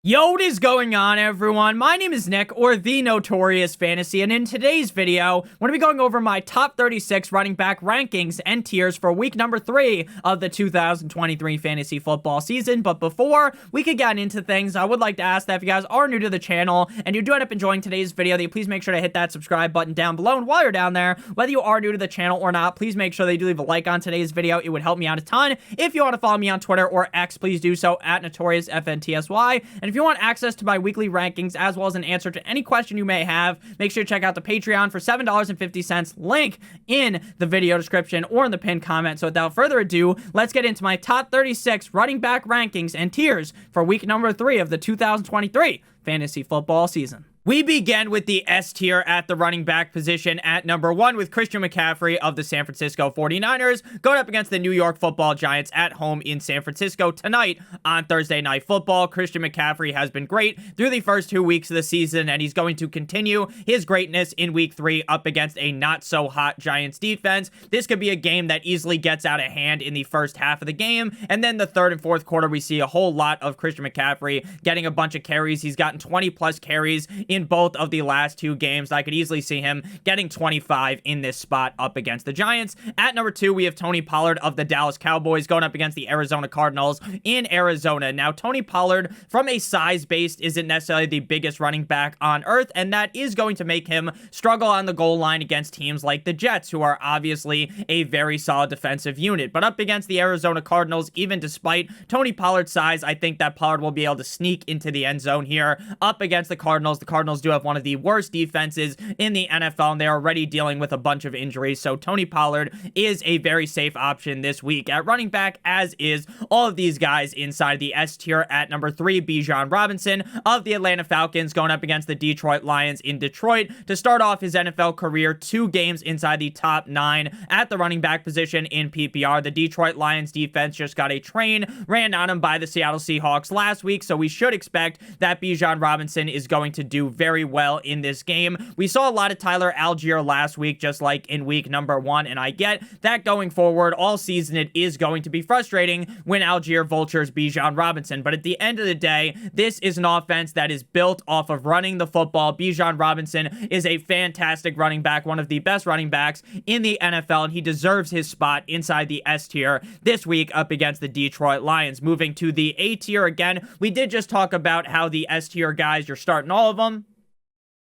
Yo, what is going on, everyone? My name is Nick, or the Notorious Fantasy, and in today's video, I'm going to be going over my top 36 running back rankings and tiers for week number 3 of the 2023 fantasy football season. But before we could get into things, I would like to ask that if you guys are new to the channel and you do end up enjoying today's video, that you please make sure to hit that subscribe button down below. And while you're down there, whether you are new to the channel or not, please make sure that you do leave a like on today's video. It would help me out a ton. If you want to follow me on Twitter or X, please do so at NotoriousFantasy. And if you want access to my weekly rankings as well as an answer to any question you may have, make sure to check out the Patreon for $7.50, link in the video description or in the pinned comment. So without further ado, let's get into my top 36 running back rankings and tiers for week number 3 of the 2023 fantasy football season. We begin with the S tier at the running back position at number 1 with Christian McCaffrey of the San Francisco 49ers going up against the New York Football Giants at home in San Francisco tonight on Thursday Night Football. Christian McCaffrey has been great through the first 2 weeks of the season, and he's going to continue his greatness in week 3 up against a not-so-hot Giants defense. This could be a game that easily gets out of hand in the first half of the game, and then the third and fourth quarter we see a whole lot of Christian McCaffrey getting a bunch of carries. He's gotten 20-plus carries in both of the last 2 games. I could easily see him getting 25 in this spot up against the Giants. At number 2, we have Tony Pollard of the Dallas Cowboys going up against the Arizona Cardinals in Arizona. Now, Tony Pollard, from a size-based, isn't necessarily the biggest running back on earth, and that is going to make him struggle on the goal line against teams like the Jets, who are obviously a very solid defensive unit. But up against the Arizona Cardinals, even despite Tony Pollard's size, I think that Pollard will be able to sneak into the end zone here up against the Cardinals. The Cardinals do have one of the worst defenses in the NFL, and they're already dealing with a bunch of injuries, so Tony Pollard is a very safe option this week at running back, as is all of these guys inside the S tier. At number 3, Bijan Robinson of the Atlanta Falcons going up against the Detroit Lions in Detroit to start off his NFL career. 2 games inside the top 9 at the running back position in PPR. The Detroit Lions defense just got a train ran on him by the Seattle Seahawks last week, so we should expect that Bijan Robinson is going to do very well in this game. We saw a lot of Tyler Algier last week, just like in week number 1, and I get that going forward all season it is going to be frustrating when Algier vultures Bijan Robinson, but at the end of the day, this is an offense that is built off of running the football. Bijan Robinson is a fantastic running back, one of the best running backs in the NFL, and he deserves his spot inside the S tier this week up against the Detroit Lions. Moving to the A tier again, we did just talk about how the S tier guys, you're starting all of them.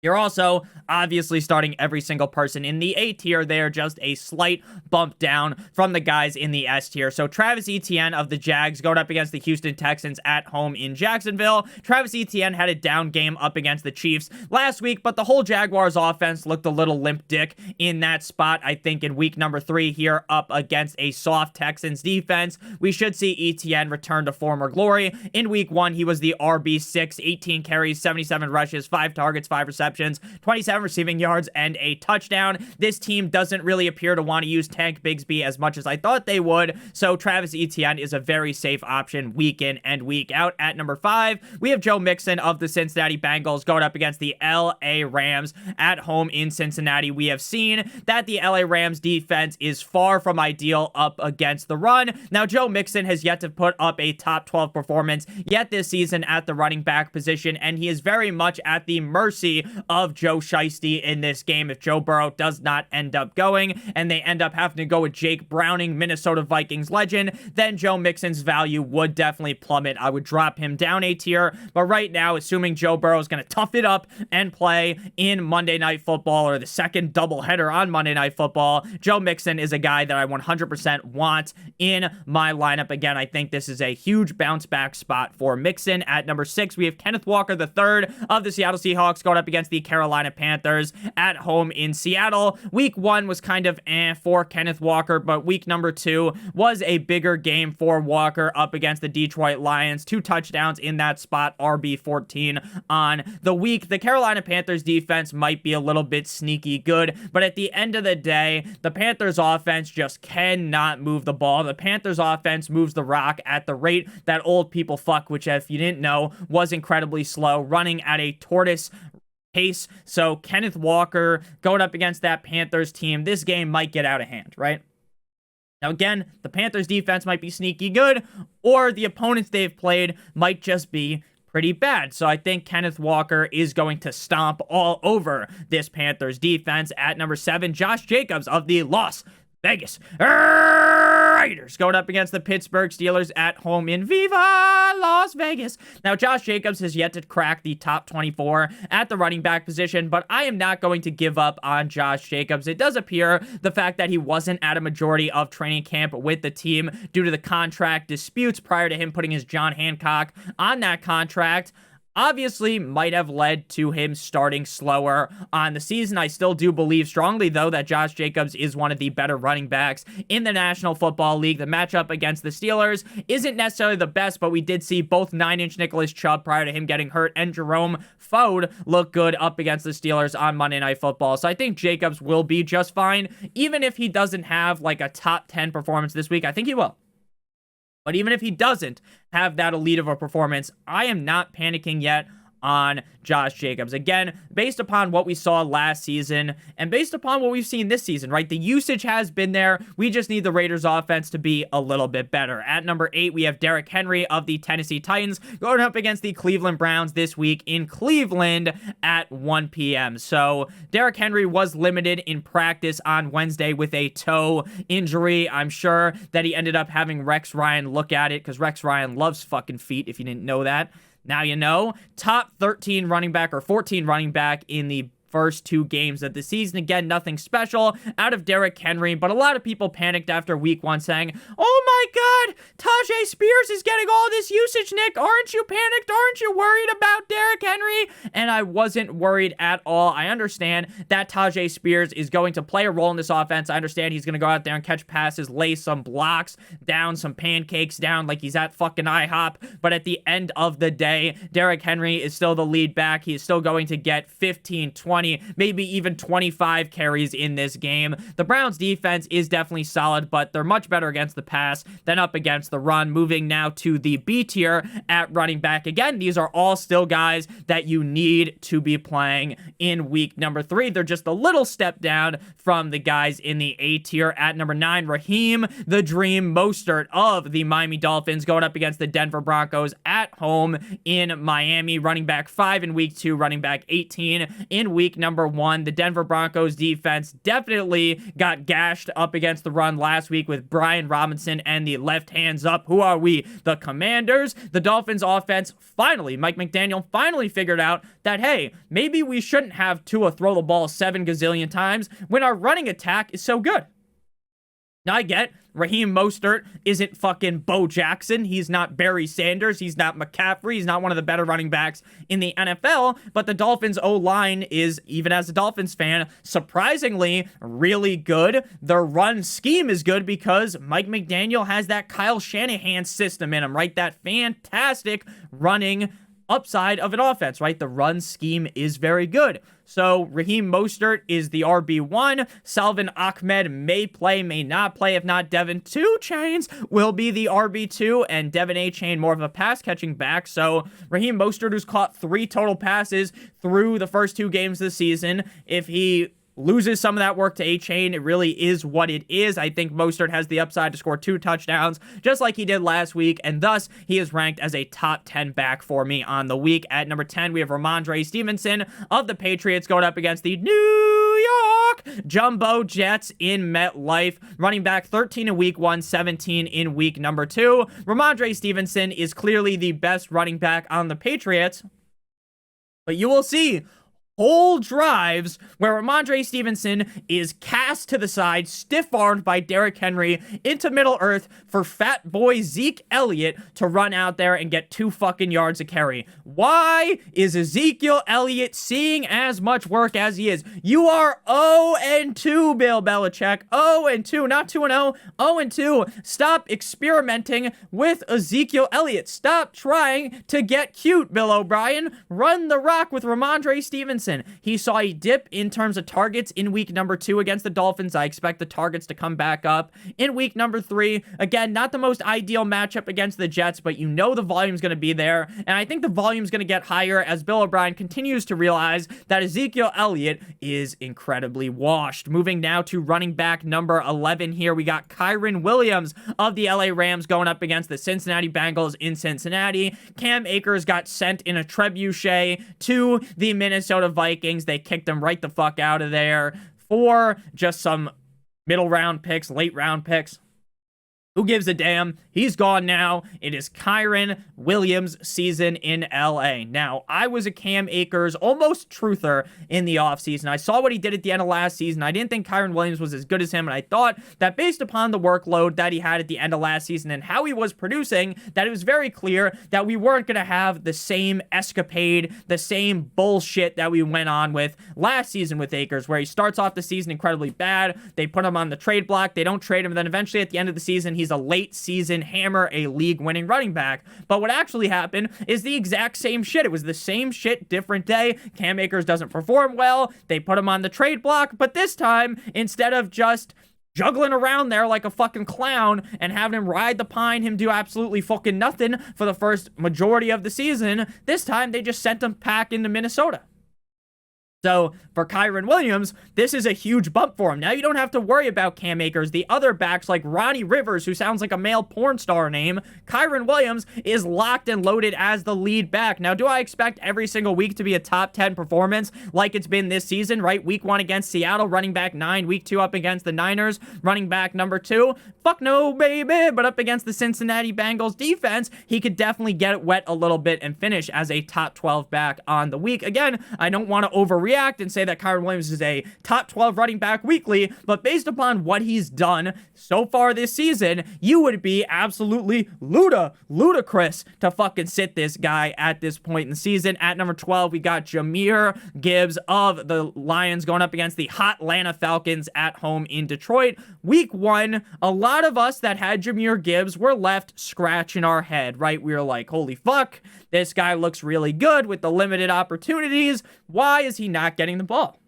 You're also obviously starting every single person in the A tier. They're just a slight bump down from the guys in the S tier. So Travis Etienne of the Jags going up against the Houston Texans at home in Jacksonville. Travis Etienne had a down game up against the Chiefs last week, but the whole Jaguars offense looked a little limp dick in that spot. I think in week number 3 here up against a soft Texans defense, we should see Etienne return to former glory. In week 1, he was the RB6, 18 carries, 77 rushes, 5 targets, 5 receptions, 27 receiving yards, and a touchdown. This team doesn't really appear to want to use Tank Bigsby as much as I thought they would, so Travis Etienne is a very safe option week in and week out. At number 5, we have Joe Mixon of the Cincinnati Bengals going up against the LA Rams at home in Cincinnati. We have seen that the LA Rams defense is far from ideal up against the run. Now, Joe Mixon has yet to put up a top 12 performance yet this season at the running back position, and he is very much at the mercy of Joe Shiesty in this game. If Joe Burrow does not end up going and they end up having to go with Jake Browning, Minnesota Vikings legend, then Joe Mixon's value would definitely plummet. I would drop him down a tier, but right now, assuming Joe Burrow is going to tough it up and play in Monday Night Football, or the second doubleheader on Monday Night Football, Joe Mixon is a guy that I 100% want in my lineup. Again, I think this is a huge bounce back spot for Mixon. At number 6, we have Kenneth Walker III of the Seattle Seahawks going up against the Carolina Panthers at home in Seattle. Week 1 was kind of for Kenneth Walker, but week number 2 was a bigger game for Walker up against the Detroit Lions. 2 touchdowns in that spot, RB14 on the week. The Carolina Panthers defense might be a little bit sneaky good, but at the end of the day, the Panthers offense just cannot move the ball. The Panthers offense moves the rock at the rate that old people fuck, which, if you didn't know, was incredibly slow, running at a tortoise pace. So Kenneth Walker going up against that Panthers team, this game might get out of hand, right? Now, again, the Panthers defense might be sneaky good, or the opponents they've played might just be pretty bad. So I think Kenneth Walker is going to stomp all over this Panthers defense. At number 7, Josh Jacobs of the Las Vegas Raiders going up against the Pittsburgh Steelers at home in Viva Las Vegas. Now, Josh Jacobs has yet to crack the top 24 at the running back position, but I am not going to give up on Josh Jacobs. It does appear the fact that he wasn't at a majority of training camp with the team due to the contract disputes prior to him putting his John Hancock on that contract obviously might have led to him starting slower on the season. I still do believe strongly, though, that Josh Jacobs is one of the better running backs in the National Football League. The matchup against the Steelers isn't necessarily the best, but we did see both 9-inch Nicholas Chubb prior to him getting hurt and Jerome Ford look good up against the Steelers on Monday Night Football. So I think Jacobs will be just fine. Even if he doesn't have like a top 10 performance this week, I think he will. But even if he doesn't have that elite of a performance, I am not panicking yet on Josh Jacobs. Again, based upon what we saw last season and based upon what we've seen this season, right? The usage has been there. We just need the Raiders offense to be a little bit better. At number 8, we have Derrick Henry of the Tennessee Titans going up against the Cleveland Browns this week in Cleveland at 1 p.m. So Derrick Henry was limited in practice on Wednesday with a toe injury. I'm sure that he ended up having Rex Ryan look at it because Rex Ryan loves fucking feet, if you didn't know that. Now you know. Top 13 running back or 14 running back in the first 2 games of the season. Again, nothing special out of Derrick Henry, but a lot of people panicked after week 1 saying, oh my God, Tajay Spears is getting all this usage, Nick. Aren't you panicked? Aren't you worried about Derrick Henry? And I wasn't worried at all. I understand that Tajay Spears is going to play a role in this offense. I understand he's going to go out there and catch passes, lay some blocks down, some pancakes down like he's at fucking IHOP. But at the end of the day, Derrick Henry is still the lead back. He is still going to get 15, 20, maybe even 25 carries in this game. The Browns defense is definitely solid, but they're much better against the pass than up against the run. Moving now to the B tier at running back. Again, these are all still guys that you need to be playing in week number 3. They're just a little step down from the guys in the A tier. At number 9, Raheem the Dream Mostert of the Miami Dolphins going up against the Denver Broncos at home in Miami. Running back 5 in week 2, running back 18 in week number 1. The Denver Broncos defense definitely got gashed up against the run last week with Brian Robinson and the left hands up. Who are we? The Commanders. The Dolphins offense finally, Mike McDaniel finally figured out that, hey, maybe we shouldn't have Tua throw the ball 7 gazillion times when our running attack is so good. Now, I get Raheem Mostert isn't fucking Bo Jackson. He's not Barry Sanders. He's not McCaffrey. He's not one of the better running backs in the NFL. But the Dolphins' O-line is, even as a Dolphins fan, surprisingly really good. Their run scheme is good because Mike McDaniel has that Kyle Shanahan system in him, right? That fantastic running upside of an offense, right? The run scheme is very good. So Raheem Mostert is the RB1. Salvin Ahmed may play, may not play. If not, Devin 2 Chains will be the RB2, and Devin A. Chain more of a pass-catching back. So Raheem Mostert, who's caught 3 total passes through the first 2 games of the season, if he loses some of that work to A-Chain, it really is what it is. I think Mostert has the upside to score 2 touchdowns, just like he did last week, and thus he is ranked as a top 10 back for me on the week. At number 10, we have Ramondre Stevenson of the Patriots going up against the New York Jumbo Jets in MetLife. Running back 13 in week 1, 17 in week number 2. Ramondre Stevenson is clearly the best running back on the Patriots, but you will see whole drives where Ramondre Stevenson is cast to the side, stiff-armed by Derrick Henry into Middle Earth for fat boy Zeke Elliott to run out there and get 2 fucking yards a carry. Why is Ezekiel Elliott seeing as much work as he is? You are 0-2, Bill Belichick. 0-2, not 2-0. 0-2. Stop experimenting with Ezekiel Elliott. Stop trying to get cute, Bill O'Brien. Run the rock with Ramondre Stevenson. Johnson. He saw a dip in terms of targets in week number 2 against the Dolphins. I expect the targets to come back up in week number 3. Again, not the most ideal matchup against the Jets, but you know the volume's going to be there. And I think the volume's going to get higher as Bill O'Brien continues to realize that Ezekiel Elliott is incredibly washed. Moving now to running back number 11 here, we got Kyren Williams of the LA Rams going up against the Cincinnati Bengals in Cincinnati. Cam Akers got sent in a trebuchet to the Minnesota Vikings. They kicked him right the fuck out of there for just some middle round picks, late round picks. Who gives a damn? He's gone now. It is Kyren Williams' season in LA. Now, I was a Cam Akers almost truther in the offseason. I saw what he did at the end of last season. I didn't think Kyren Williams was as good as him, and I thought that based upon the workload that he had at the end of last season and how he was producing, that it was very clear that we weren't going to have the same escapade, the same bullshit that we went on with last season with Akers, where he starts off the season incredibly bad. They put him on the trade block. They don't trade him. And then eventually at the end of the season, he's a late season hammer, a league-winning running back. But what actually happened is the exact same shit. It was the same shit, different day. Cam Akers doesn't perform well. They put him on the trade block. But this time, instead of just juggling around there like a fucking clown and having him ride the pine, him do absolutely fucking nothing for the first majority of the season, this time they just sent him back into Minnesota. So for Kyren Williams, this is a huge bump for him. Now you don't have to worry about Cam Akers. The other backs like Ronnie Rivers, who sounds like a male porn star name, Kyren Williams is locked and loaded as the lead back. Now, do I expect every single week to be a top 10 performance like it's been this season, right? Week 1 against Seattle, running back 9. Week 2 up against the Niners, running back number 2. Fuck no, baby. But up against the Cincinnati Bengals defense, he could definitely get it wet a little bit and finish as a top 12 back on the week. Again, I don't want to overreact and say that Kyren Williams is a top 12 running back weekly, but based upon what he's done so far this season, you would be absolutely ludicrous to fucking sit this guy at this point in the season. At number 12, we got Jahmyr Gibbs of the Lions going up against the hot Atlanta Falcons at home in Detroit. Week 1, a lot of us that had Jahmyr Gibbs were left scratching our head, right? We were like, holy fuck, this guy looks really good with the limited opportunities. Why is he not getting the ball?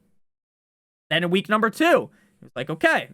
Then in week number 2, it was like, okay,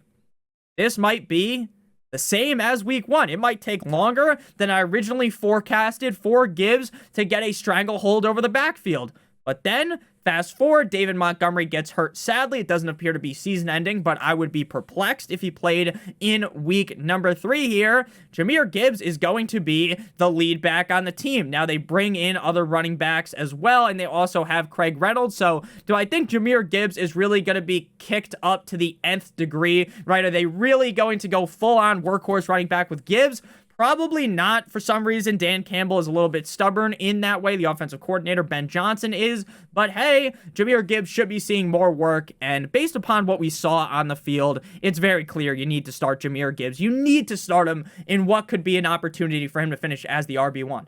this might be the same as week 1. It might take longer than I originally forecasted for Gibbs to get a stranglehold over the backfield. But then, fast forward, David Montgomery gets hurt. Sadly, it doesn't appear to be season ending, but I would be perplexed if he played in week number 3 here. Jahmyr Gibbs is going to be the lead back on the team. Now, they bring in other running backs as well, and they also have Craig Reynolds. So, do I think Jahmyr Gibbs is really going to be kicked up to the nth degree, right? Are they really going to go full-on workhorse running back with Gibbs? Probably not. For some reason, Dan Campbell is a little bit stubborn in that way. The offensive coordinator, Ben Johnson, is. But hey, Jahmyr Gibbs should be seeing more work. And based upon what we saw on the field, it's very clear you need to start Jahmyr Gibbs. You need to start him in what could be an opportunity for him to finish as the RB1.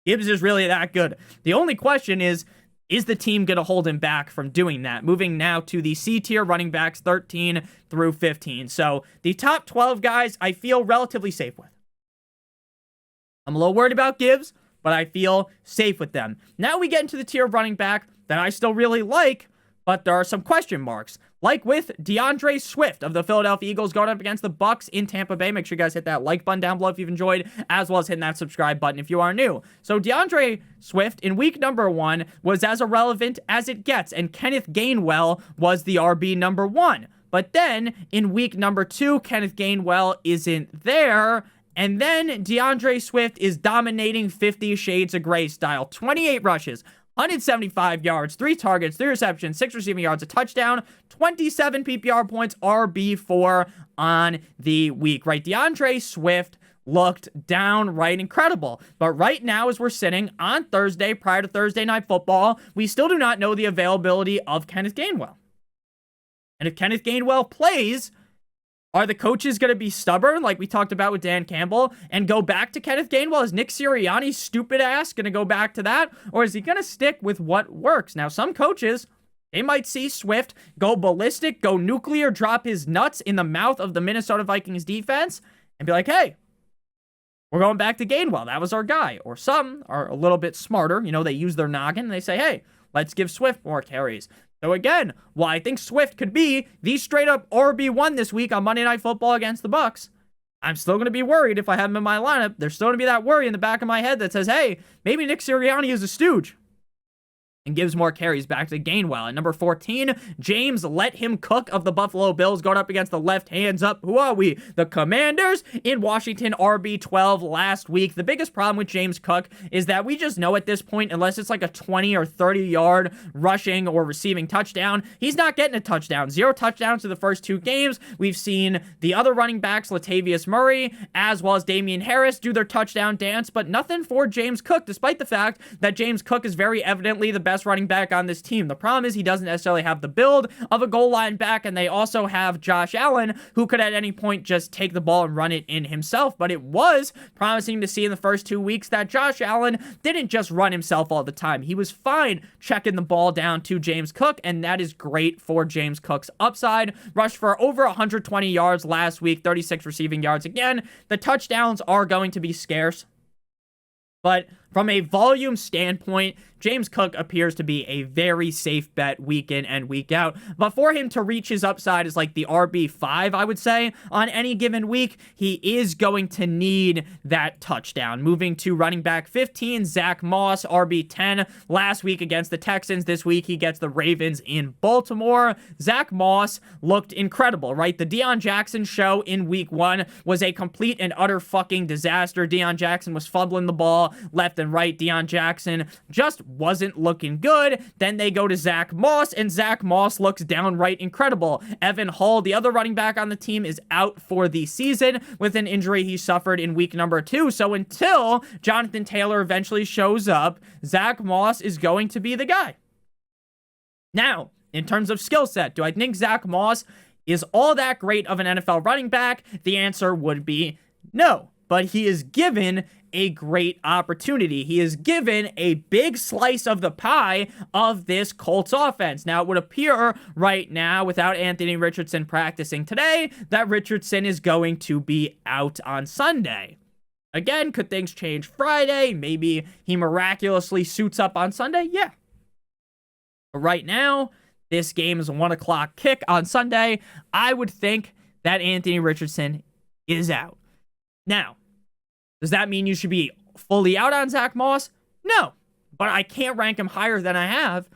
Gibbs is really that good. The only question is the team going to hold him back from doing that? Moving now to the C-tier running backs, 13 through 15. So the top 12 guys, I feel relatively safe with. I'm a little worried about Gibbs, but I feel safe with them. Now we get into the tier of running back that I still really like, but there are some question marks. Like with DeAndre Swift of the Philadelphia Eagles going up against the Bucks in Tampa Bay. Make sure you guys hit that like button down below if you've enjoyed, as well as hitting that subscribe button if you are new. So DeAndre Swift in week number 1 was as irrelevant as it gets, and Kenneth Gainwell was the RB number 1. But then in week number 2, Kenneth Gainwell isn't there, and then DeAndre Swift is dominating 50 Shades of Grey style. 28 rushes, 175 yards, 3 targets, 3 receptions, 6 receiving yards, a touchdown, 27 PPR points, RB4 on the week, right? DeAndre Swift looked downright incredible. But right now, as we're sitting on Thursday, prior to Thursday Night Football, we still do not know the availability of Kenneth Gainwell. And if Kenneth Gainwell plays, are the coaches going to be stubborn, like we talked about with Dan Campbell, and go back to Kenneth Gainwell? Is Nick Sirianni's stupid ass going to go back to that? Or is he going to stick with what works? Now, some coaches, they might see Swift go ballistic, go nuclear, drop his nuts in the mouth of the Minnesota Vikings defense, and be like, hey, We're going back to Gainwell. That was our guy. Or some are a little bit smarter. You know, they use their noggin and they say, hey, let's give Swift more carries. So again, while I think Swift could be the straight up RB1 this week on Monday Night Football against the Bucs, I'm still going to be worried if I have him in my lineup. There's still going to be that worry in the back of my head that says, hey, maybe Nick Sirianni is a stooge. And gives more carries back to Gainwell. At number 14, James Let Him Cook of the Buffalo Bills going up against the left hands up. Who are we? The Commanders in Washington, RB12 last week. The biggest problem with James Cook is that we just know at this point, unless it's like a 20 or 30-yard rushing or receiving touchdown, he's not getting a touchdown. 0 touchdowns to the first 2 games. We've seen the other running backs, Latavius Murray, as well as Damian Harris, do their touchdown dance, but nothing for James Cook, despite the fact that James Cook is very evidently the best running back on this team. The problem is he doesn't necessarily have the build of a goal line back, and they also have Josh Allen, who could at any point just take the ball and run it in himself. But it was promising to see in the first 2 weeks that Josh Allen didn't just run himself all the time. He was fine checking the ball down to James Cook, and that is great for James Cook's upside. Rushed for over 120 yards last week, 36 receiving yards. Again, the touchdowns are going to be scarce, but from a volume standpoint, James Cook appears to be a very safe bet week in and week out. But for him to reach his upside as like the RB5, I would say, on any given week, he is going to need that touchdown. Moving to running back 15, Zach Moss, RB10. Last week against the Texans. This week he gets the Ravens in Baltimore. Zach Moss looked incredible, right? The Deion Jackson show in week 1 was a complete and utter fucking disaster. Deion Jackson was fumbling the ball left and right. Deion Jackson just wasn't looking good. Then they go to Zach Moss, and Zach Moss looks downright incredible. Evan Hull, the other running back on the team, is out for the season with an injury he suffered in week number 2. So until Jonathan Taylor eventually shows up, Zach Moss is going to be the guy. Now, in terms of skill set, do I think Zach Moss is all that great of an NFL running back? The answer would be no. But he is given a great opportunity. He is given a big slice of the pie of this Colts offense. Now, it would appear right now, without Anthony Richardson practicing today, that Richardson is going to be out on Sunday. Again, could things change Friday? Maybe he miraculously suits up on Sunday? Yeah. But right now, this game is a 1 o'clock kick on Sunday. I would think that Anthony Richardson is out. Now, does that mean you should be fully out on Zach Moss? No, but I can't rank him higher than I have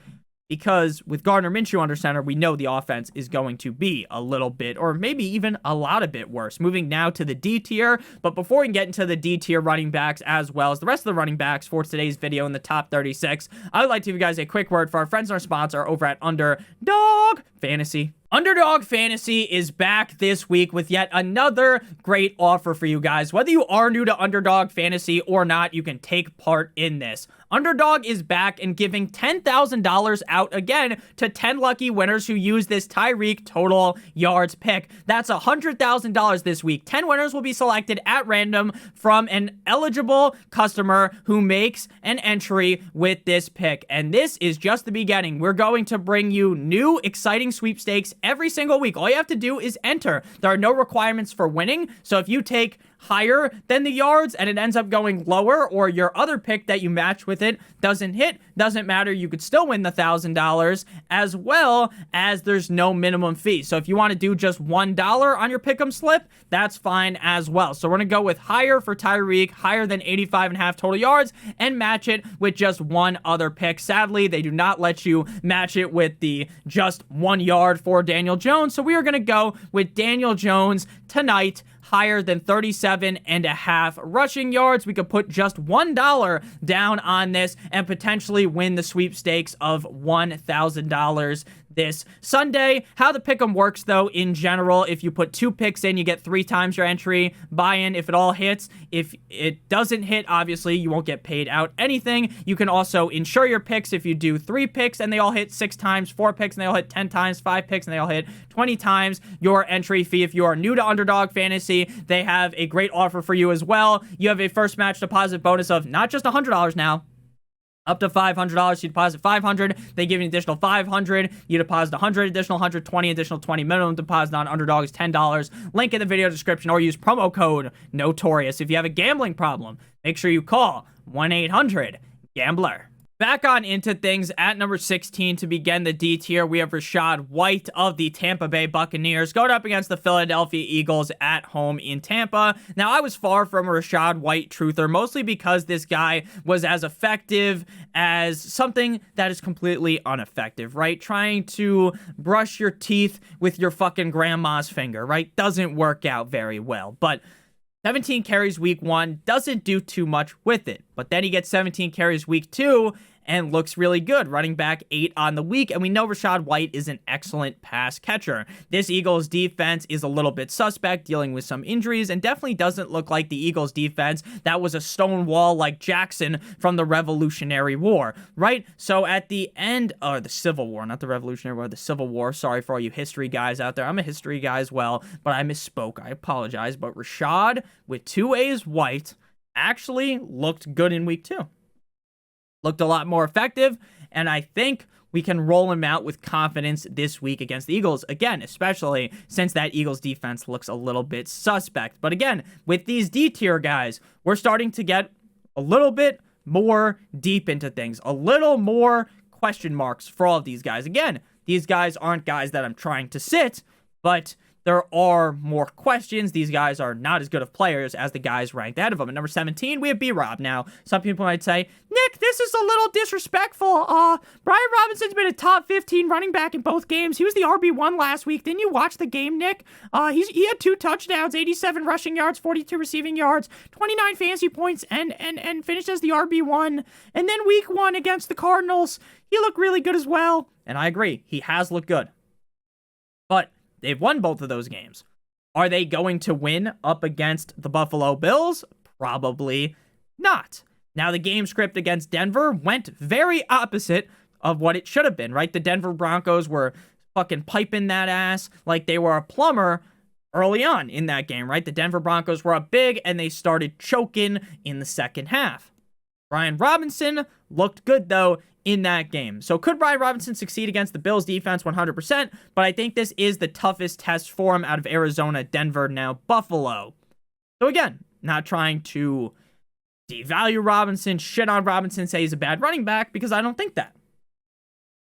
because with Gardner Minshew under center, we know the offense is going to be a little bit, or maybe even a lot a bit worse. Moving now to the D tier, but before we can get into the D tier running backs as well as the rest of the running backs for today's video in the top 36, I would like to give you guys a quick word for our friends and our sponsor over at Underdog Fantasy. Underdog Fantasy is back this week with yet another great offer for you guys. Whether you are new to Underdog Fantasy or not, you can take part in this. Underdog is back and giving $10,000 out again to 10 lucky winners who use this Tyreek total yards pick. That's $100,000 this week. 10 winners will be selected at random from an eligible customer who makes an entry with this pick. And this is just the beginning. We're going to bring you new, exciting sweepstakes every single week. All you have to do is enter. There are no requirements for winning. So if you take higher than the yards and it ends up going lower, or your other pick that you match with it doesn't hit, doesn't matter. You could still win the $1,000, as well as there's no minimum fee. So if you want to do just $1 on your pick'em slip, that's fine as well. So we're going to go with higher for Tyreek, higher than 85.5 total yards, and match it with just one other pick. Sadly, they do not let you match it with the just 1 yard for Daniel Jones. So we are going to go with Daniel Jones tonight, higher than 37.5 rushing yards. We could put just $1 down on this and potentially win the sweepstakes of $1,000 this Sunday. How the pick'em works, though, in general, if you put 2 picks in, you get 3 times your entry buy-in if it all hits. If it doesn't hit, obviously, you won't get paid out anything. You can also insure your picks if you do 3 picks and they all hit 6 times, 4 picks and they all hit 10 times, 5 picks and they all hit 20 times your entry fee. If you are new to Underdog Fantasy, they have a great offer for you as well. You have a first match deposit bonus of not just $100 now, Up to $500, you deposit $500. They give you an additional $500. You deposit $100, additional $120, additional $20. Minimum deposit on Underdog is $10. Link in the video description, or use promo code Notorious. If you have a gambling problem, make sure you call 1-800-GAMBLER. Back on into things at number 16 to begin the D tier, we have Rachaad White of the Tampa Bay Buccaneers going up against the Philadelphia Eagles at home in Tampa. Now, I was far from a Rachaad White truther, mostly because this guy was as effective as something that is completely ineffective, right? Trying to brush your teeth with your fucking grandma's finger, right? Doesn't work out very well, but 17 carries week 1 doesn't do too much with it, but then he gets 17 carries week 2 and looks really good, running back 8 on the week, and we know Rachaad White is an excellent pass catcher. This Eagles defense is a little bit suspect, dealing with some injuries, and definitely doesn't look like the Eagles defense that was a stone wall like Jackson from the Revolutionary War, right? So at the end, the Civil War, not the Revolutionary War, the Civil War, sorry for all you history guys out there, I'm a history guy as well, but I misspoke, I apologize, but Rachaad with 2 A's White actually looked good in week 2. Looked a lot more effective, and I think we can roll him out with confidence this week against the Eagles. Again, especially since that Eagles defense looks a little bit suspect. But again, with these D-tier guys, we're starting to get a little bit more deep into things. A little more question marks for all of these guys. Again, these guys aren't guys that I'm trying to sit, but there are more questions. These guys are not as good of players as the guys ranked ahead of them. At number 17, we have B-Rob. Now, some people might say, Nick, this is a little disrespectful. Brian Robinson's been a top 15 running back in both games. He was the RB1 last week. Didn't you watch the game, Nick? He had 2 touchdowns, 87 rushing yards, 42 receiving yards, 29 fantasy points, and finished as the RB1. And then week 1 against the Cardinals, he looked really good as well. And I agree, he has looked good. But they've won both of those games. Are they going to win up against the Buffalo Bills? Probably not. Now, the game script against Denver went very opposite of what it should have been, right? The Denver Broncos were fucking piping that ass like they were a plumber early on in that game, right? The Denver Broncos were up big, and they started choking in the second half. Brian Robinson looked good, though, in that game. So could Brian Robinson succeed against the Bills defense? 100%, but I think this is the toughest test for him out of Arizona, Denver, now Buffalo. So again, not trying to devalue Robinson, shit on Robinson, say he's a bad running back, because I don't think that.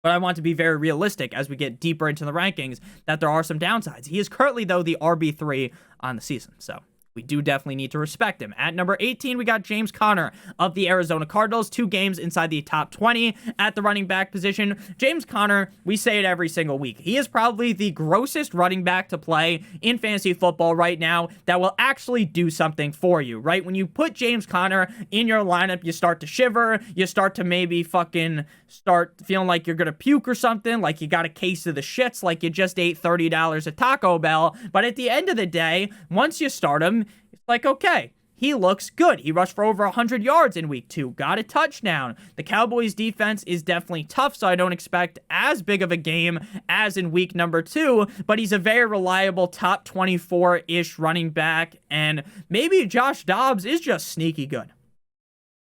But I want to be very realistic as we get deeper into the rankings that there are some downsides. He is currently, though, the RB3 on the season, so we do definitely need to respect him. At number 18, we got James Conner of the Arizona Cardinals. 2 games inside the top 20 at the running back position. James Conner, we say it every single week. He is probably the grossest running back to play in fantasy football right now that will actually do something for you, right? When you put James Conner in your lineup, you start to shiver. You start to maybe fucking start feeling like you're going to puke or something, like you got a case of the shits, like you just ate $30 at Taco Bell. But at the end of the day, once you start him, it's like, okay, he looks good. He rushed for over 100 yards in week 2, got a touchdown. The Cowboys defense is definitely tough, so I don't expect as big of a game as in week number 2, but he's a very reliable top 24-ish running back, and maybe Josh Dobbs is just sneaky good.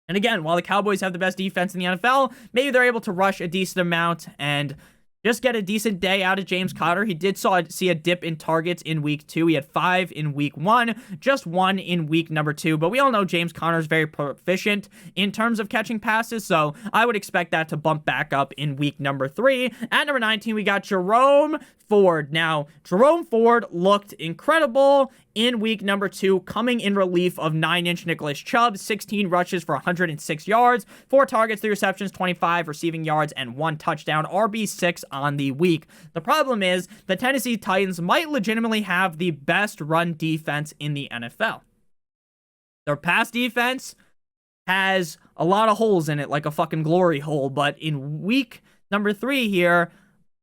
And again, while the Cowboys have the best defense in the NFL, maybe they're able to rush a decent amount and just get a decent day out of James Conner. He did see a dip in targets in week 2. He had 5 in week 1, just 1 in week number 2. But we all know James Conner is very proficient in terms of catching passes, so I would expect that to bump back up in week number 3. At number 19, we got Jerome Ford. Now, Jerome Ford looked incredible in week number 2, coming in relief of 9-inch Nicholas Chubb. 16 rushes for 106 yards, 4 targets, 3 receptions, 25 receiving yards, and 1 touchdown. RB6 on the week. The problem is the Tennessee Titans might legitimately have the best run defense in the NFL. Their pass defense has a lot of holes in it, like a fucking glory hole, but in week number 3 here,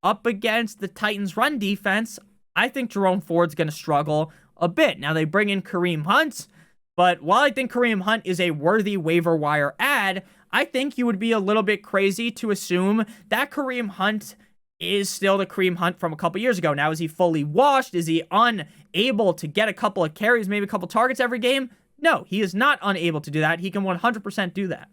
up against the Titans' run defense, I think Jerome Ford's going to struggle a bit. Now, they bring in Kareem Hunt, but while I think Kareem Hunt is a worthy waiver wire add, I think you would be a little bit crazy to assume that Kareem Hunt is still the Kareem Hunt from a couple years ago. Now, is he fully washed? Is he unable to get a couple of carries, maybe a couple targets every game? No, he is not unable to do that. He can 100% do that.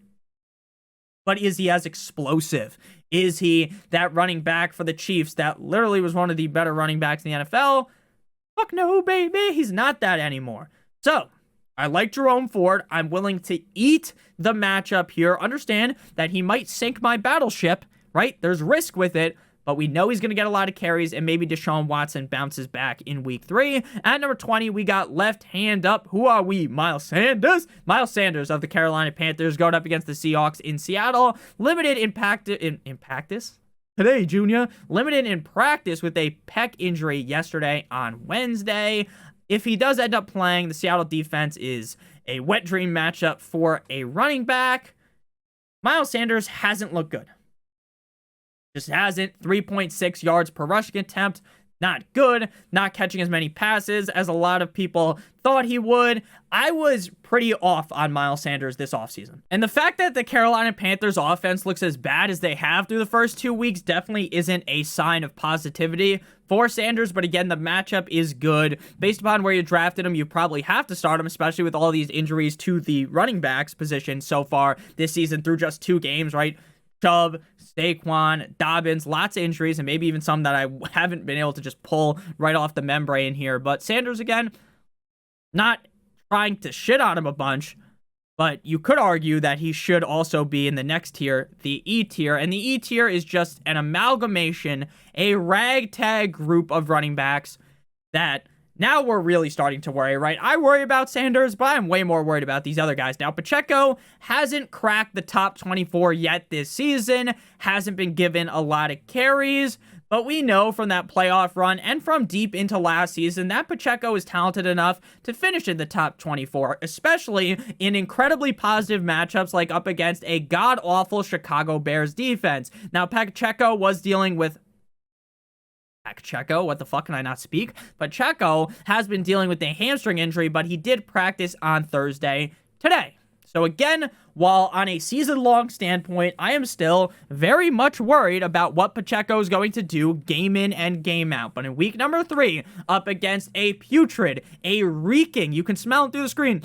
but is he as explosive? Is he that running back for the Chiefs that literally was one of the better running backs in the NFL? Fuck no, baby. He's not that anymore. So, I like Jerome Ford. I'm willing to eat the matchup here. Understand that he might sink my battleship, right? There's risk with it, but we know he's going to get a lot of carries, and maybe Deshaun Watson bounces back in week 3. At number 20, we got left hand up. Who are we? Miles Sanders? Miles Sanders of the Carolina Panthers going up against the Seahawks in Seattle. Limited in practice? Today, Junior. Limited in practice with a pec injury yesterday on Wednesday. If he does end up playing, the Seattle defense is a wet dream matchup for a running back. Miles Sanders hasn't looked good. Just hasn't. 3.6 yards per rushing attempt. Not good. Not catching as many passes as a lot of people thought he would. I was pretty off on Miles Sanders this offseason. And the fact that the Carolina Panthers offense looks as bad as they have through the first 2 weeks definitely isn't a sign of positivity for Sanders. But again, the matchup is good. Based upon where you drafted him, you probably have to start him, especially with all these injuries to the running backs position so far this season through just 2 games, right? Chubb, Saquon, Dobbins, lots of injuries, and maybe even some that I haven't been able to just pull right off the membrane here. But Sanders, again, not trying to shit on him a bunch, but you could argue that he should also be in the next tier, the E tier. And the E tier is just an amalgamation, a ragtag group of running backs that now we're really starting to worry, right? I worry about Sanders, but I'm way more worried about these other guys. Now, Pacheco hasn't cracked the top 24 yet this season, hasn't been given a lot of carries, but we know from that playoff run and from deep into last season that Pacheco is talented enough to finish in the top 24, especially in incredibly positive matchups like up against a god-awful Chicago Bears defense. Now, Pacheco was dealing with what the fuck can I not speak? Pacheco has been dealing with a hamstring injury, but he did practice on Thursday today. So again, while on a season-long standpoint, I am still very much worried about what Pacheco is going to do game in and game out. But in week number 3, up against a putrid, a reeking, you can smell it through the screen,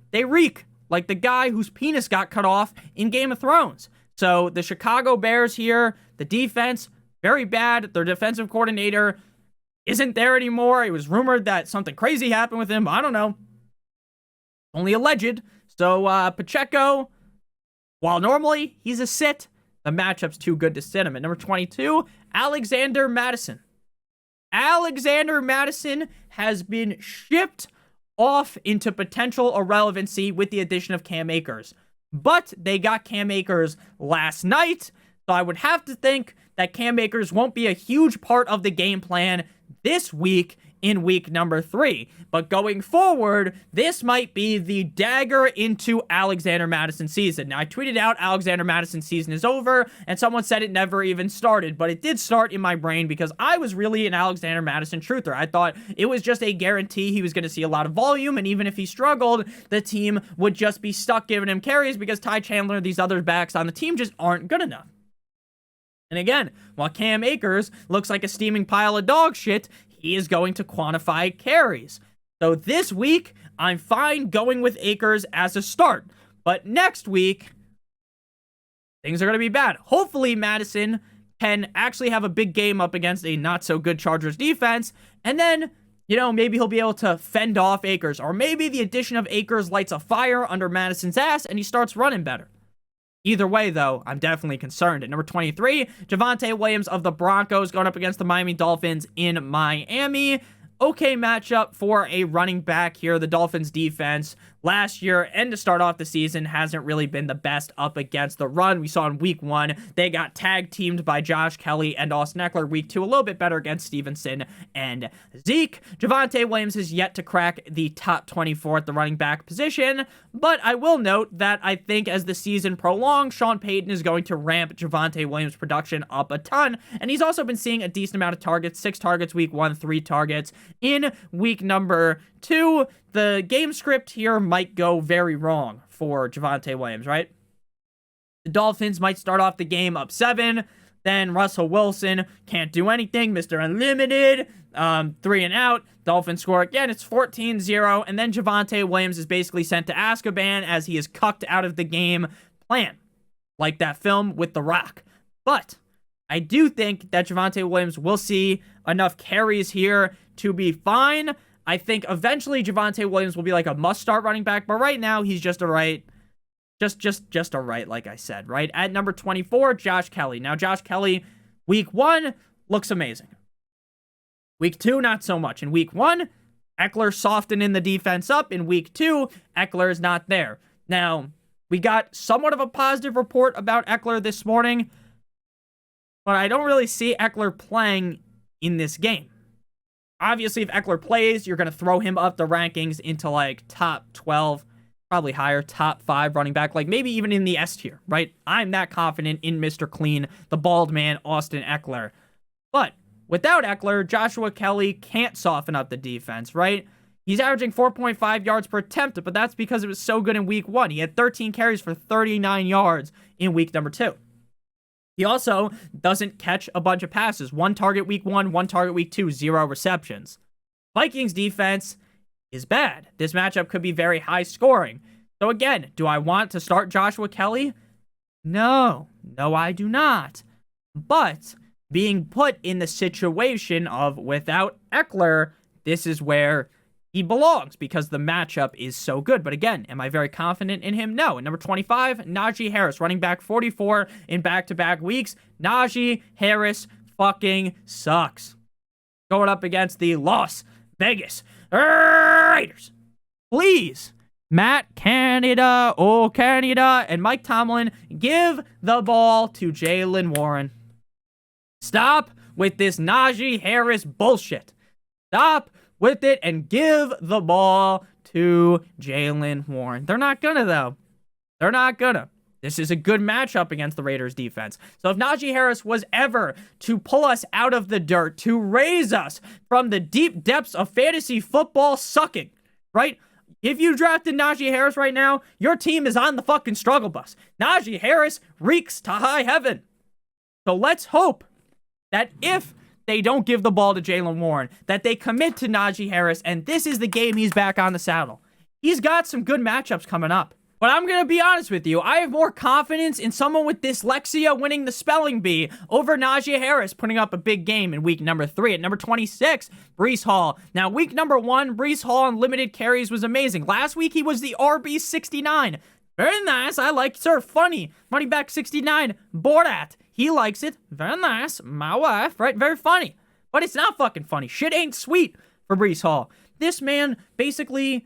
they reek like the guy whose penis got cut off in Game of Thrones. So the Chicago Bears here, the defense, very bad. Their defensive coordinator isn't there anymore. It was rumored that something crazy happened with him. I don't know. Only alleged. So, Pacheco, while normally he's a sit, the matchup's too good to sit him. At number 22, Alexander Mattison. Alexander Mattison has been shipped off into potential irrelevancy with the addition of Cam Akers. But they got Cam Akers last night, so I would have to think that Cam Akers won't be a huge part of the game plan this week in week number 3. But going forward, this might be the dagger into Alexander Madison's season. Now, I tweeted out Alexander Madison's season is over, and someone said it never even started, but it did start in my brain because I was really an Alexander Madison truther. I thought it was just a guarantee he was going to see a lot of volume, and even if he struggled, the team would just be stuck giving him carries because Ty Chandler and these other backs on the team just aren't good enough. And again, while Cam Akers looks like a steaming pile of dog shit, he is going to quantify carries. So this week, I'm fine going with Akers as a start. But next week, things are going to be bad. Hopefully, Madison can actually have a big game up against a not-so-good Chargers defense. And then, maybe he'll be able to fend off Akers. Or maybe the addition of Akers lights a fire under Madison's ass and he starts running better. Either way, though, I'm definitely concerned. At number 23, Javonte Williams of the Broncos going up against the Miami Dolphins in Miami. Okay matchup for a running back here. The Dolphins defense last year and to start off the season hasn't really been the best up against the run. We saw in week 1, they got tag teamed by Josh Kelly and Austin Eckler. Week 2, a little bit better against Stevenson and Zeke. Javonte Williams has yet to crack the top 24 at the running back position, but I will note that I think as the season prolongs, Sean Payton is going to ramp Javonte Williams' production up a ton, and he's also been seeing a decent amount of targets, 6 targets week 1, 3 targets in week number 2. The game script here might go very wrong for Javonte Williams, right? The Dolphins might start off the game up 7, then Russell Wilson can't do anything, Mr. Unlimited, 3 and out, Dolphins score again, it's 14-0, and then Javonte Williams is basically sent to Azkaban as he is cucked out of the game plan. like that film with The Rock. But I do think that Javonte Williams will see enough carries here to be fine. I think eventually Javonte Williams will be like a must-start running back, but right now he's just a right. Just a right, like I said, right? At number 24, Josh Kelly. Now, Josh Kelly, week 1, looks amazing. Week 2, not so much. In week 1, Eckler softening the defense up. In week 2, Eckler is not there. Now, we got somewhat of a positive report about Eckler this morning, but I don't really see Eckler playing in this game. Obviously, if Eckler plays, you're going to throw him up the rankings into like top 12, probably higher, top 5 running back, like maybe even in the S tier, right? I'm that confident in Mr. Clean, the bald man, Austin Eckler. But without Eckler, Joshua Kelly can't soften up the defense, right? He's averaging 4.5 yards per attempt, but that's because it was so good in week 1. He had 13 carries for 39 yards in week number 2. He also doesn't catch a bunch of passes. 1 target week 1, 1 target week 2, 0 receptions. Vikings defense is bad. This matchup could be very high scoring. So again, do I want to start Joshua Kelly? No, I do not. But being put in the situation of without Eckler, this is where he belongs because the matchup is so good. But again, am I very confident in him? No. At number 25, Najee Harris, running back 44 in back-to-back weeks. Najee Harris fucking sucks. Going up against the Las Vegas Raiders. Please, Matt Canada, and Mike Tomlin, give the ball to Jaylen Warren. Stop with this Najee Harris bullshit. Stop with it and give the ball to Jaylen Warren. They're not gonna, though. They're not gonna. This is a good matchup against the Raiders defense. So if Najee Harris was ever to pull us out of the dirt, to raise us from the deep depths of fantasy football sucking, right? If you drafted Najee Harris right now, your team is on the fucking struggle bus. Najee Harris reeks to high heaven. So let's hope that if they don't give the ball to Jaylen Warren, that they commit to Najee Harris, and this is the game he's back on the saddle. He's got some good matchups coming up. But I'm going to be honest with you. I have more confidence in someone with dyslexia winning the spelling bee over Najee Harris putting up a big game in week number 3. At number 26, Breece Hall. Now, week number 1, Breece Hall on limited carries was amazing. Last week, he was the RB69. Very nice. I like, sir. Funny. Money back 69. Borat. He likes it. Very nice. My wife. Right? Very funny. But it's not fucking funny. Shit ain't sweet for Breece Hall. This man basically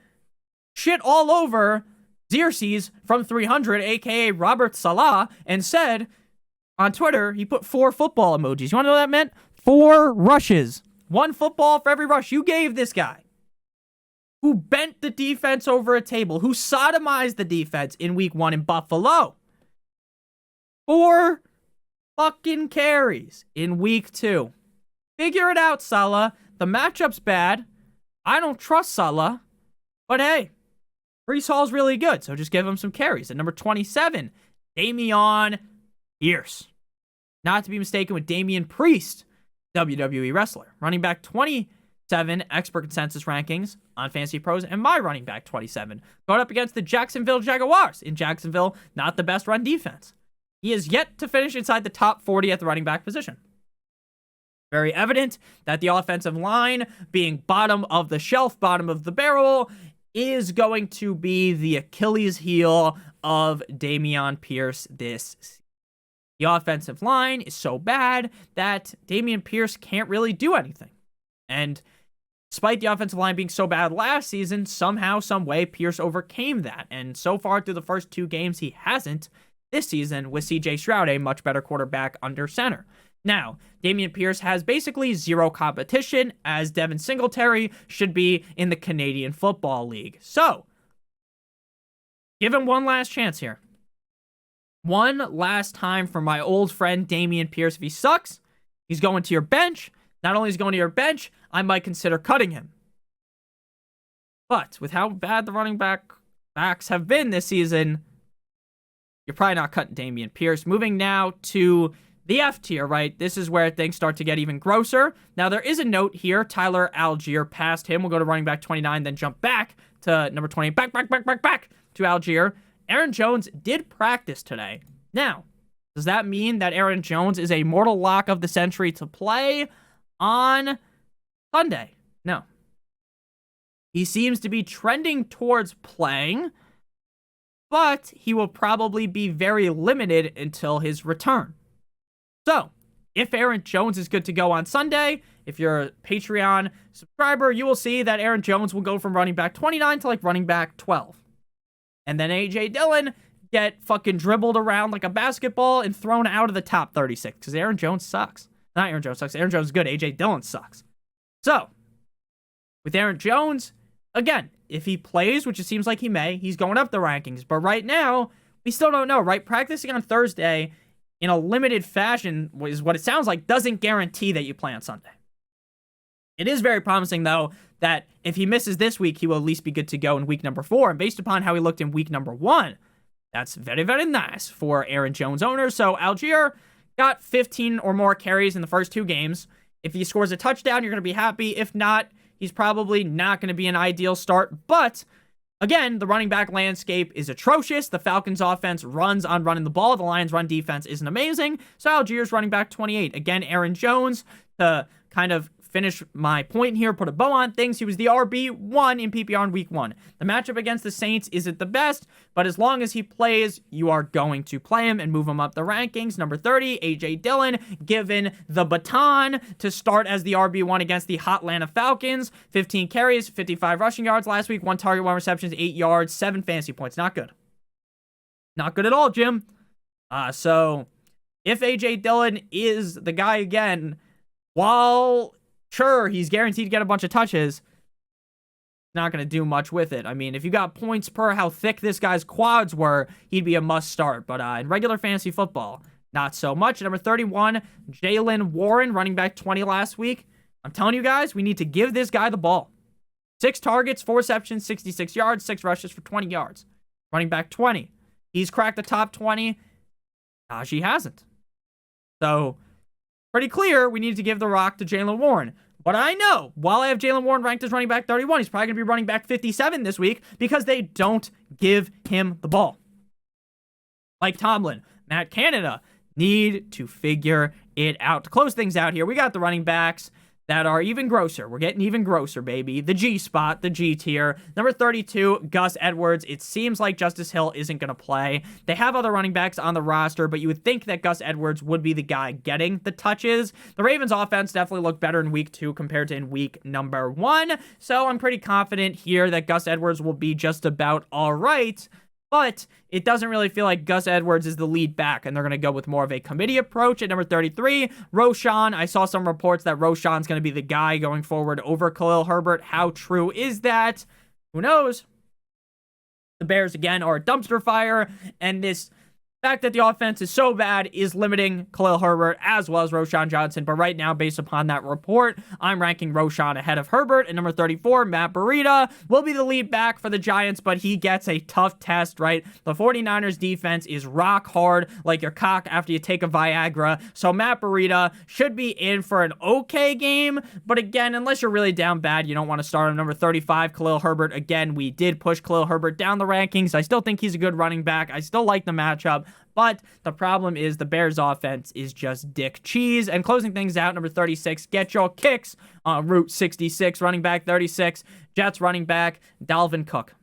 shit all over Xerxes from 300, aka Robert Salah, and said on Twitter, he put 4 football emojis. You want to know what that meant? 4 rushes. 1 football for every rush you gave this guy, who bent the defense over a table, who sodomized the defense in week 1 in Buffalo. 4 fucking carries in week 2. Figure it out, Salah. The matchup's bad. I don't trust Salah. But hey, Breece Hall's really good, so just give him some carries. At number 27, Dameon Pierce. Not to be mistaken with Damian Priest, WWE wrestler. Running back 27, expert consensus rankings on Fantasy Pros, and my running back 27. Going up against the Jacksonville Jaguars. In Jacksonville, not the best run defense. He is yet to finish inside the top 40 at the running back position. Very evident that the offensive line, being bottom of the shelf, bottom of the barrel, is going to be the Achilles heel of Dameon Pierce this season. The offensive line is so bad that Dameon Pierce can't really do anything. And despite the offensive line being so bad last season, somehow, some way, Pierce overcame that. And so far through the first 2 games, he hasn't this season with CJ Stroud, a much better quarterback under center. Now, Dameon Pierce has basically 0 competition, as Devin Singletary should be in the Canadian Football League. So, give him one last chance here. One last time for my old friend Dameon Pierce. If he sucks, he's going to your bench. Not only is he going to your bench, I might consider cutting him. But with how bad the running backs have been this season, you're probably not cutting Dameon Pierce. Moving now to the F tier, right? This is where things start to get even grosser. Now, there is a note here. Tyler Algier passed him. We'll go to running back 29, then jump back to number 20. Back to Algier. Aaron Jones did practice today. Now, does that mean that Aaron Jones is a mortal lock of the century to play on Sunday? No. He seems to be trending towards playing, but he will probably be very limited until his return. So, if Aaron Jones is good to go on Sunday, if you're a Patreon subscriber, you will see that Aaron Jones will go from running back 29 to like running back 12. And then A.J. Dillon get fucking dribbled around like a basketball and thrown out of the top 36 because Aaron Jones sucks. Not Aaron Jones sucks. Aaron Jones is good. A.J. Dillon sucks. So, with Aaron Jones, again, if he plays, which it seems like he may, he's going up the rankings. But right now, we still don't know, right? Practicing on Thursday in a limited fashion is what it sounds like, doesn't guarantee that you play on Sunday. It is very promising, though, that if he misses this week, he will at least be good to go in week number 4. And based upon how he looked in week number 1, that's very, very nice for Aaron Jones owners. So Algier got 15 or more carries in the first 2 games. If he scores a touchdown, you're going to be happy. If not, he's probably not going to be an ideal start. But again, the running back landscape is atrocious. The Falcons offense runs on running the ball. The Lions run defense isn't amazing. So Algier's running back 28. Again, Aaron Jones, to kind of finish my point here, put a bow on things, he was the RB1 in PPR in week 1. The matchup against the Saints isn't the best, but as long as he plays, you are going to play him and move him up the rankings. Number 30, A.J. Dillon, given the baton to start as the RB1 against the hot Atlanta Falcons. 15 carries, 55 rushing yards last week, 1 target, 1 reception, 8 yards, 7 fantasy points. Not good. Not good at all, Jim. So if A.J. Dillon is the guy again, while sure, he's guaranteed to get a bunch of touches, not going to do much with it. I mean, if you got points per how thick this guy's quads were, he'd be a must start. But in regular fantasy football, not so much. Number 31, Jaylen Warren, running back 20 last week. I'm telling you guys, we need to give this guy the ball. 6 targets, 4 receptions, 66 yards, 6 rushes for 20 yards. Running back 20. He's cracked the top 20. Najee hasn't. So, pretty clear we need to give the rock to Jaylen Warren. But I know, while I have Jaylen Warren ranked as running back 31, he's probably going to be running back 57 this week because they don't give him the ball. Mike Tomlin, Matt Canada need to figure it out. To close things out here, we got the running backs that are even grosser. We're getting even grosser, baby. The G spot, the G tier. Number 32, Gus Edwards. It seems like Justice Hill isn't going to play. They have other running backs on the roster, but you would think that Gus Edwards would be the guy getting the touches. The Ravens offense definitely looked better in week 2 compared to in week number 1. So I'm pretty confident here that Gus Edwards will be just about all right. But it doesn't really feel like Gus Edwards is the lead back, and they're going to go with more of a committee approach. At number 33, Roshan. I saw some reports that Roshan's going to be the guy going forward over Khalil Herbert. How true is that? Who knows? The Bears, again, are a dumpster fire, and this fact that the offense is so bad is limiting Khalil Herbert as well as Roshan Johnson. But right now, based upon that report, I'm ranking Roshan ahead of Herbert. At number 34, Matt Breida will be the lead back for the Giants, but he gets a tough test, right? The 49ers defense is rock hard, like your cock after you take a Viagra. So Matt Breida should be in for an okay game. But again, unless you're really down bad, you don't want to start him. Number 35, Khalil Herbert. Again, we did push Khalil Herbert down the rankings. I still think he's a good running back. I still like the matchup. But the problem is the Bears offense is just dick cheese. And closing things out, number 36, get your kicks on Route 66, running back 36, Jets running back, Dalvin Cook.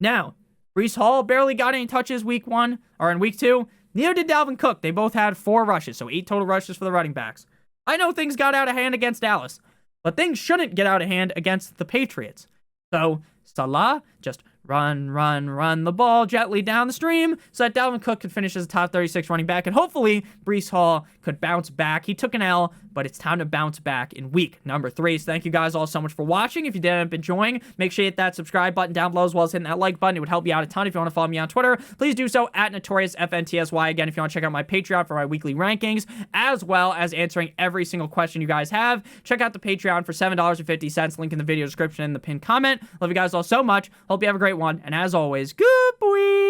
Now, Breece Hall barely got any touches week 1, or in week 2. Neither did Dalvin Cook. They both had 4 rushes, so 8 total rushes for the running backs. I know things got out of hand against Dallas, but things shouldn't get out of hand against the Patriots. So, Salah just run the ball gently down the stream so that Dalvin Cook could finish as a top 36 running back, and hopefully Breece Hall could bounce back. He took an L, but it's time to bounce back in week number 3. So thank you guys all so much for watching. If you did end up enjoying, make sure you hit that subscribe button down below as well as hitting that like button. It would help you out a ton. If you want to follow me on Twitter, please do so at NotoriousFantasy. Again, if you want to check out my Patreon for my weekly rankings, as well as answering every single question you guys have, check out the Patreon for $7.50. Link in the video description and the pinned comment. Love you guys all so much. Hope you have a great one. And as always, good boy.